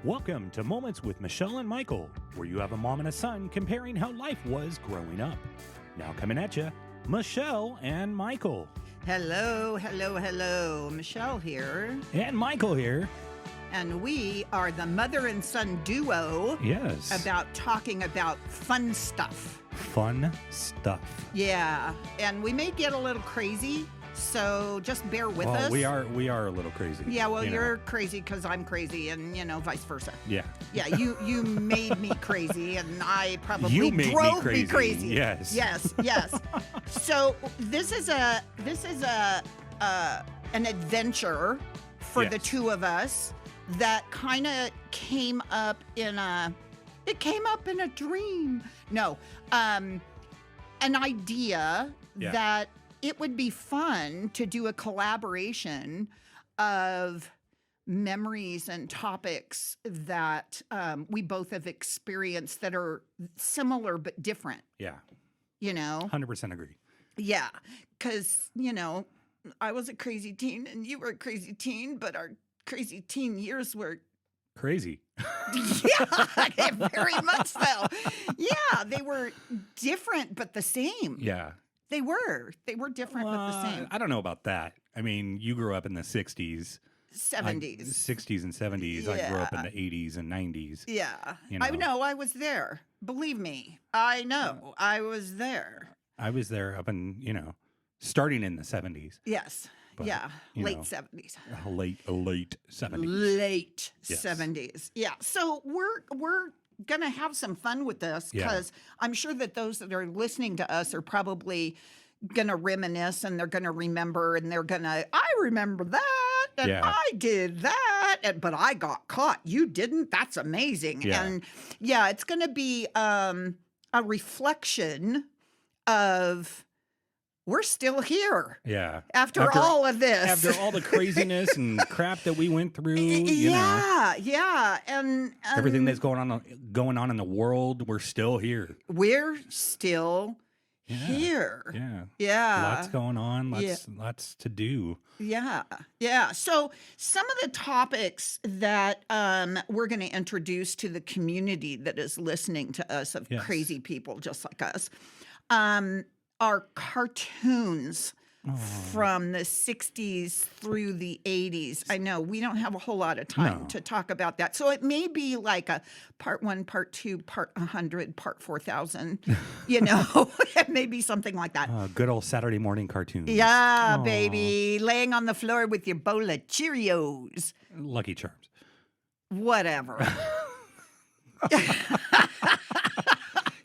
Welcome to Moments with Michelle and Michael, where you have a mom and a son comparing how life was growing up. Now coming at you, Michelle and Michael. Hello, hello, hello. Michelle here. And Michael here. And we are the mother and son duo. Yes. About talking about fun stuff. Fun stuff. Yeah. And we may get a little crazy, so just bear with us. We are a little crazy. Yeah, well, you're crazy because I'm crazy and, vice versa. Yeah. Yeah, you made me crazy and I probably drove me crazy. Yes. Yes. So this is an adventure for the two of us that kind of came up in a dream. No, an idea that it would be fun to do a collaboration of memories and topics that we both have experienced that are similar but different. Yeah. 100% agree. Yeah, because, I was a crazy teen and you were a crazy teen, but our crazy teen years were crazy. Yeah, very much so. Yeah, they were different but the same. Yeah. They were different but the same. I don't know about that. I mean, you grew up in the 60s. 70s. 60s and 70s. Yeah. I grew up in the 80s and 90s. Yeah. I know. I was there. Believe me. I know. I was there. I was there up in, starting in the 70s. Yes. But, yeah. Late 70s. Late 70s. Late Yes. 70s. Yeah. So we're going to have some fun with this because I'm sure that those that are listening to us are probably going to reminisce and they're going to remember and they're going to, I remember that and I did that, but I got caught. You didn't? That's amazing. Yeah. And it's going to be a reflection of we're still here. Yeah. After all of this. After all the craziness and crap that we went through, Yeah. And everything that's going on in the world, we're still here. We're still here. Yeah. Lots going on, lots to do. Yeah. So some of the topics that we're going to introduce to the community that is listening to us of crazy people just like us are cartoons from the 60s through the 80s. I know we don't have a whole lot of time to talk about that. So it may be like a part 1, part 2, part 100, part 4,000, it may be something like that. Good old Saturday morning cartoons. Yeah, baby. Laying on the floor with your bowl of Cheerios. Lucky Charms. Whatever.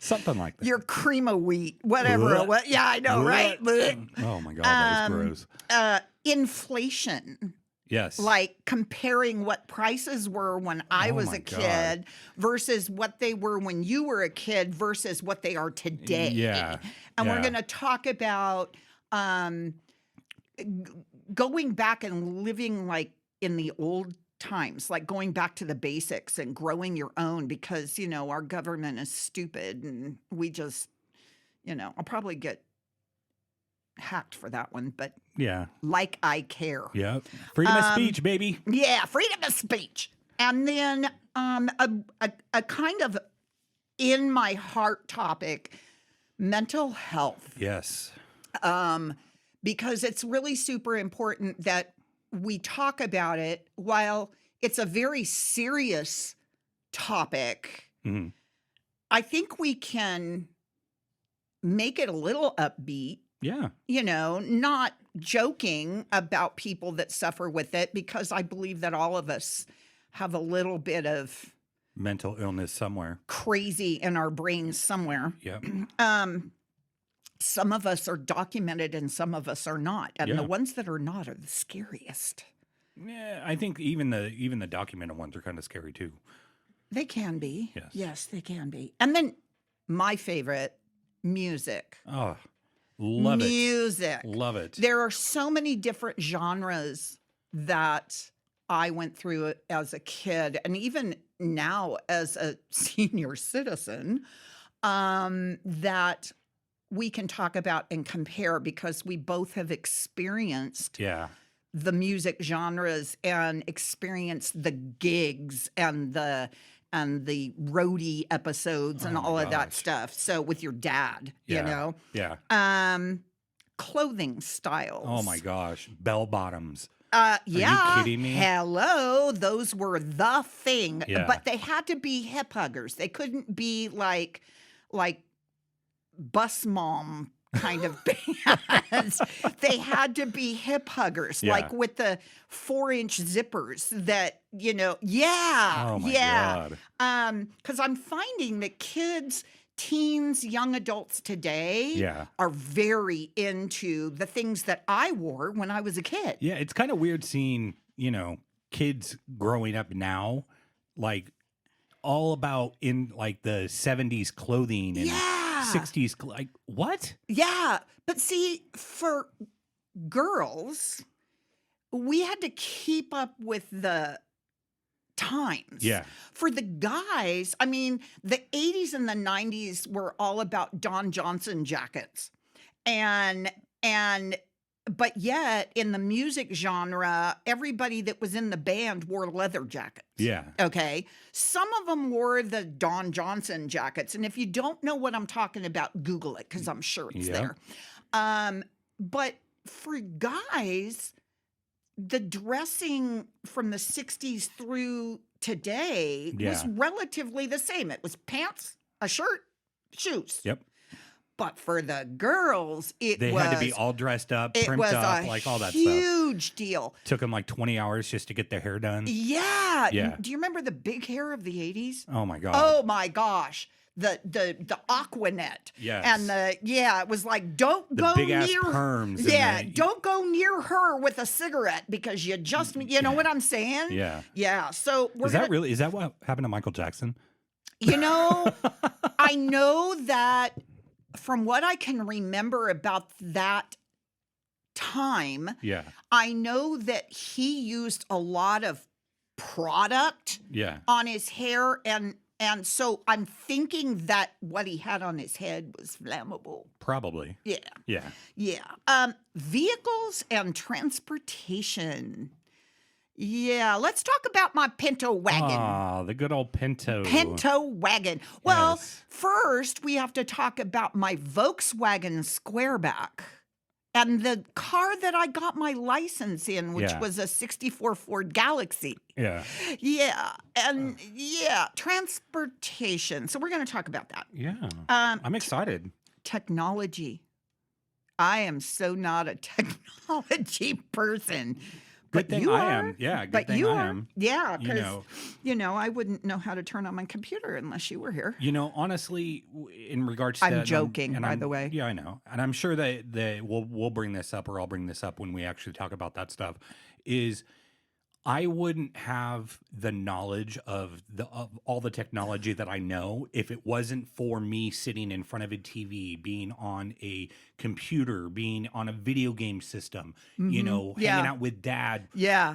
Something like that. Your cream of wheat, whatever it was. Yeah, I know, right? Oh my God, that was gross. Inflation. Yes. Like comparing what prices were when I was a kid versus what they were when you were a kid versus what they are today. Yeah. And we're going to talk about going back and living like in the old times, like going back to the basics and growing your own because, our government is stupid and we just, I'll probably get hacked for that one, but like I care. Yeah. Freedom of speech, baby. Yeah. Freedom of speech. And then a kind of in my heart topic, mental health. Yes. Because it's really super important that we talk about it while it's a very serious topic. Mm-hmm. I think we can make it a little upbeat. Yeah. Not joking about people that suffer with it because I believe that all of us have a little bit of mental illness somewhere. Crazy in our brains somewhere. Yeah. Some of us are documented and some of us are not. And the ones that are not are the scariest. Yeah, I think even the documented ones are kind of scary too. They can be. Yes. Yes, they can be. And then my favorite, music. Oh, love it. Music. Love it. There are so many different genres that I went through as a kid and even now as a senior citizen that we can talk about and compare because we both have experienced the music genres and experience the gigs and the roadie episodes and all of that stuff. So with your dad, you know, clothing styles. Oh my gosh, bell bottoms. Yeah. Are you kidding me? Hello, those were the thing. Yeah. But they had to be hip huggers. They couldn't be like bus mom kind of bands. They had to be hip huggers, like with the 4-inch zippers that, you know, Oh my God. Because I'm finding that kids, teens, young adults today are very into the things that I wore when I was a kid. Yeah, it's kind of weird seeing, you know, kids growing up now, like all about in like the 70s clothing and 60s. Like, what? Yeah. But see, for girls, we had to keep up with the times. Yeah. For the guys, I mean, the 80s and the 90s were all about Don Johnson jackets. But yet in the music genre, everybody that was in the band wore leather jackets. Yeah. Okay. Some of them wore the Don Johnson jackets. And if you don't know what I'm talking about, Google it because I'm sure it's there. But for guys, the dressing from the 60s through today was relatively the same. It was pants, a shirt, shoes. Yep. But for the girls, they had to be all dressed up, primped up, like all that stuff. Huge deal. Took them like 20 hours just to get their hair done. Yeah. Do you remember the big hair of the 80s? Oh my God. Oh my gosh. The Aquanet. Yes. And it was like, don't go big near ass perms. Yeah, don't go near her with a cigarette because you just, you know what I'm saying? Yeah. Yeah. So is that what happened to Michael Jackson? You know, I know that from what I can remember about that time, I know that he used a lot of product on his hair and so I'm thinking that what he had on his head was flammable. Probably. Yeah. Vehicles and transportation. Yeah, let's talk about my Pinto wagon. Oh, the good old Pinto. Pinto wagon. Well, first we have to talk about my Volkswagen Squareback and the car that I got my license in, which was a 64 Ford Galaxy. Yeah. Yeah. And transportation. So we're going to talk about that. Yeah. I'm excited. Technology. I am so not a technology person. Good thing I am. Yeah, good thing I am. Yeah, because, I wouldn't know how to turn on my computer unless you were here. You know, honestly, in regards to I'm joking, by the way. Yeah, I know. And I'm sure that we'll bring this up, or I'll bring this up when we actually talk about that stuff, is I wouldn't have the knowledge of all the technology that I know if it wasn't for me sitting in front of a TV, being on a computer, being on a video game system, hanging out with Dad,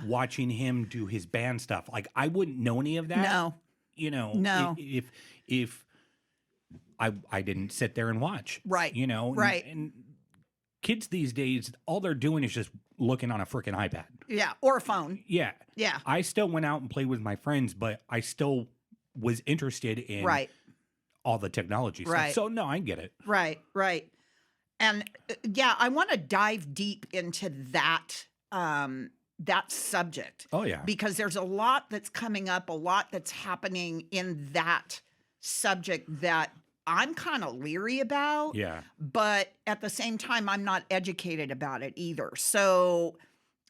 watching him do his band stuff. Like, I wouldn't know any of that. No. No. If I didn't sit there and watch. Right. Right. And kids these days, all they're doing is just looking on a freaking iPad. Yeah, or a phone. Yeah. Yeah. I still went out and played with my friends, but I still was interested in all the technology stuff. So, no, I get it. Right. And, I want to dive deep into that subject. Oh, yeah. Because there's a lot that's coming up, a lot that's happening in that subject that I'm kind of leery about. Yeah. But at the same time, I'm not educated about it either. So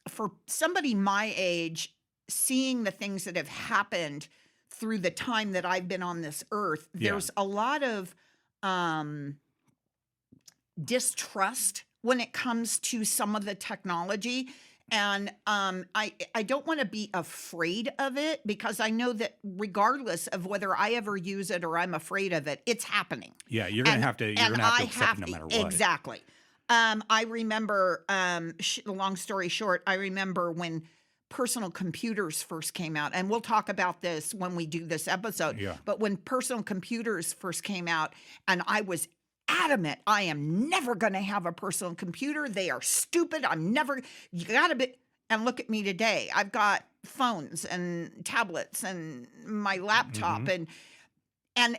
for somebody my age, seeing the things that have happened through the time that I've been on this earth, there's a lot of distrust when it comes to some of the technology. And I don't want to be afraid of it because I know that regardless of whether I ever use it or I'm afraid of it, it's happening. Yeah, you're gonna have to accept it no matter what. Exactly. I remember, long story short, I remember when personal computers first came out, and we'll talk about this when we do this episode. Yeah. But when personal computers first came out, and I was adamant, I am never going to have a personal computer. They are stupid. You gotta be. And look at me today. I've got phones and tablets and my laptop, Mm-hmm. and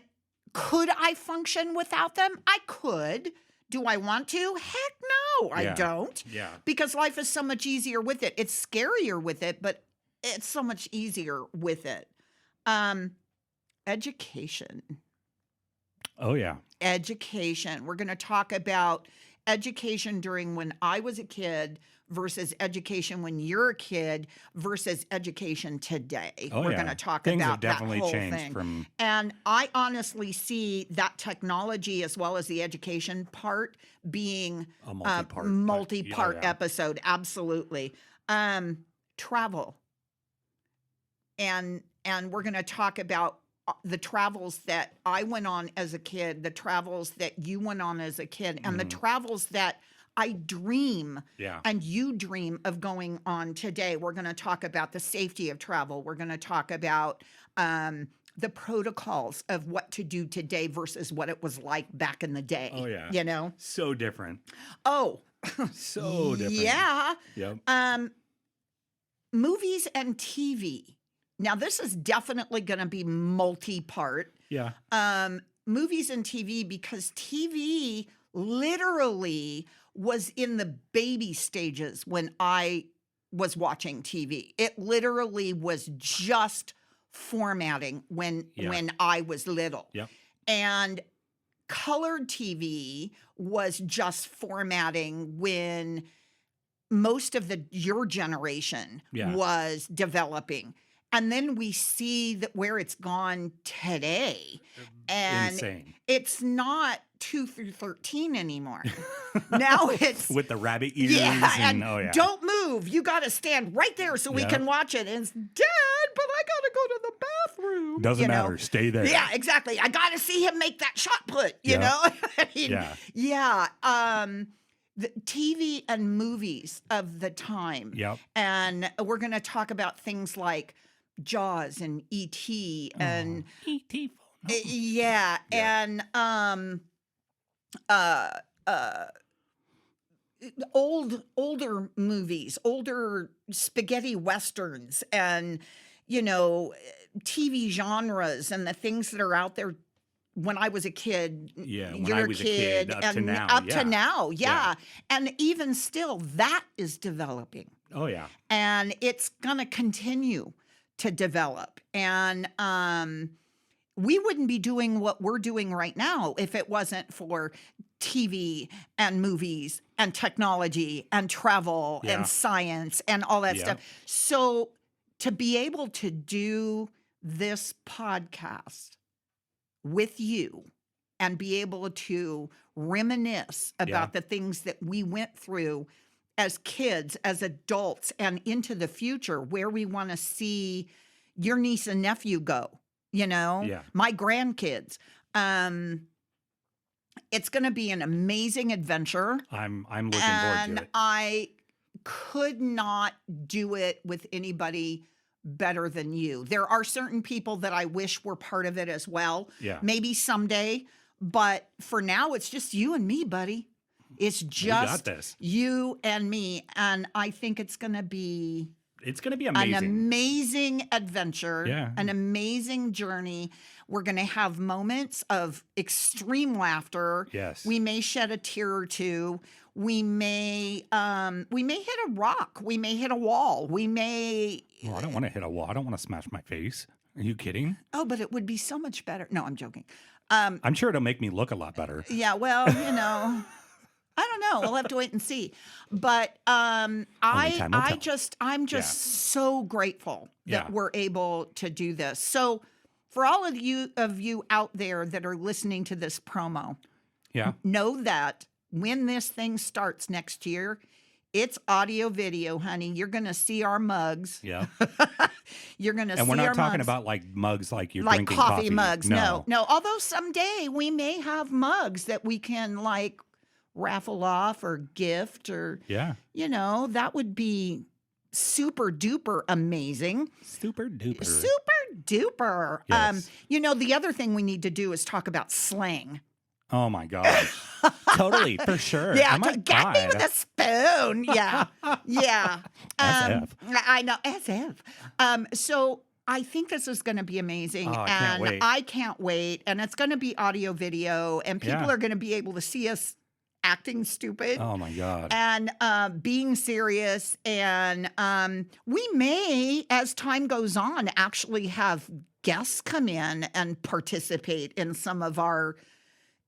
could I function without them? I could. Do I want to? Heck no, I Yeah. don't. Yeah. Because life is so much easier with it. It's scarier with it, but it's so much easier with it. Education. Oh, yeah. Education. We're going to talk about education during when I was a kid versus education when you're a kid versus education today. Oh, We're yeah. going to talk Things have about that definitely whole changed thing. from. And I honestly see that technology as well as the education part being A multi-part, but- multi-part yeah. episode. Absolutely. Travel. And we're going to talk about the travels that I went on as a kid, the travels that you went on as a kid, and the travels that I dream Yeah. and you dream of going on today. We're going to talk about the safety of travel. We're going to talk about the protocols of what to do today versus what it was like back in the day. Oh, yeah. You know? So different. Oh, So different. yeah. Yep. Movies and TV. Now, this is definitely going to be multi-part. Yeah. Movies and TV, because TV literally was in the baby stages when I was watching TV. It literally was just formatting when I was little. Yep. And colored TV was just formatting when most of your generation was developing. And then we see that where it's gone today. And Insane. it's not 2 through 13 anymore. Now it's with the rabbit ears. and oh, yeah. don't move. You got to stand right there so we can watch it. And it's Dad, but I got to go to the bathroom. Doesn't matter. Stay there. Yeah, exactly. I got to see him make that shot put, you know? I mean, yeah. The TV and movies of the time. Yep. And we're going to talk about things like Jaws and E.T. and E.T. yeah, and older movies, older spaghetti westerns, and TV genres and the things that are out there. When I was a kid, when I was a kid, up to now. Up to now, yeah. And even still, that is developing. Oh, yeah. And it's going to continue to develop. And we wouldn't be doing what we're doing right now if it wasn't for TV and movies and technology and travel and science and all that stuff. So to be able to do this podcast with you and be able to reminisce about the things that we went through as kids, as adults, and into the future, where we want to see your niece and nephew go, my grandkids. It's going to be an amazing adventure. I'm looking forward to it. I could not do it with anybody better than you. There are certain people that I wish were part of it as well. Yeah. Maybe someday, but for now it's just you and me, buddy. It's just you and me, and I think it's going to be amazing. An amazing adventure, Yeah. an amazing journey. We're going to have moments of extreme laughter. Yes. We may shed a tear or two. We may hit a rock. We may hit a wall. We may. Well, I don't want to hit a wall. I don't want to smash my face. Are you kidding? Oh, but it would be so much better. No, I'm joking. I'm sure it'll make me look a lot better. Yeah, well, I don't know. We'll have to wait and see. But I'm just so grateful that we're able to do this. So for all of you out there that are listening to this promo, know that when this thing starts next year, it's audio video, honey. You're going to see our mugs. Yeah. You're going to see our mugs. And we're not talking mugs. about like mugs like you're like drinking coffee mugs. No. Although someday we may have mugs that we can like raffle off or gift or, that would be super duper amazing. Super duper. Super duper. Yes. The other thing we need to do is talk about slang. Oh my gosh. Totally, for sure. Yeah, I might get me try. with a spoon. Yeah, yeah. As if. I know, as if. So I think this is going to be Oh, amazing, I can't and wait. I can't wait. And it's going to be audio, video, and people Yeah. are going to be able to see us acting stupid Oh my God. and being serious. And we may, as time goes on, actually have guests come in and participate in some of our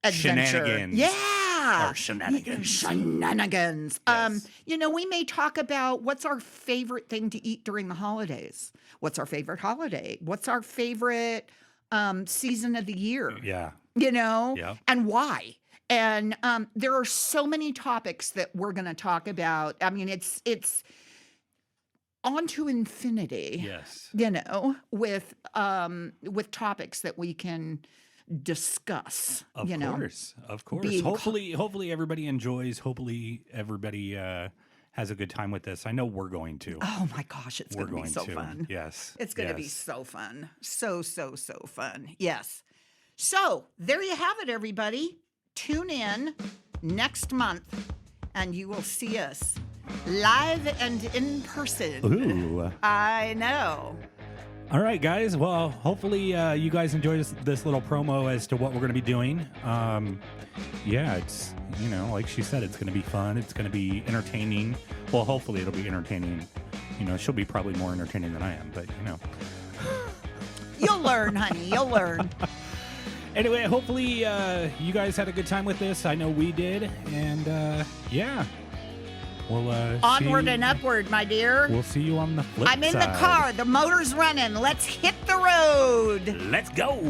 adventure. Shenanigans. Yeah. Or shenanigans. Shenanigans. Yes. We may talk about what's our favorite thing to eat during the holidays. What's our favorite holiday? What's our favorite season of the year? Yeah. Yeah. And why? And there are so many topics that we're going to talk about. I mean, it's on to infinity. Yes. With topics that we can discuss. Of course. Of course. being co- Hopefully everybody enjoys. Hopefully everybody has a good time with this. I know we're going to. Oh my gosh, it's We're going to be going so to. fun. Yes. It's going to be Yes. so fun. So fun. Yes. So there you have it, everybody. Tune in next month and you will see us live and in person. Ooh. I know. All right, guys. Well, hopefully you guys enjoyed this little promo as to what we're going to be doing. Yeah, it's, like she said, it's going to be fun. It's going to be entertaining. Well, hopefully it'll be entertaining. She'll be probably more entertaining than I am, but, You'll learn, honey. You'll learn. Anyway, hopefully you guys had a good time with this. I know we did. And, yeah. We'll Onward see, and upward, my dear. We'll see you on the flip I'm in side. the car. The motor's running. Let's hit the road. Let's go.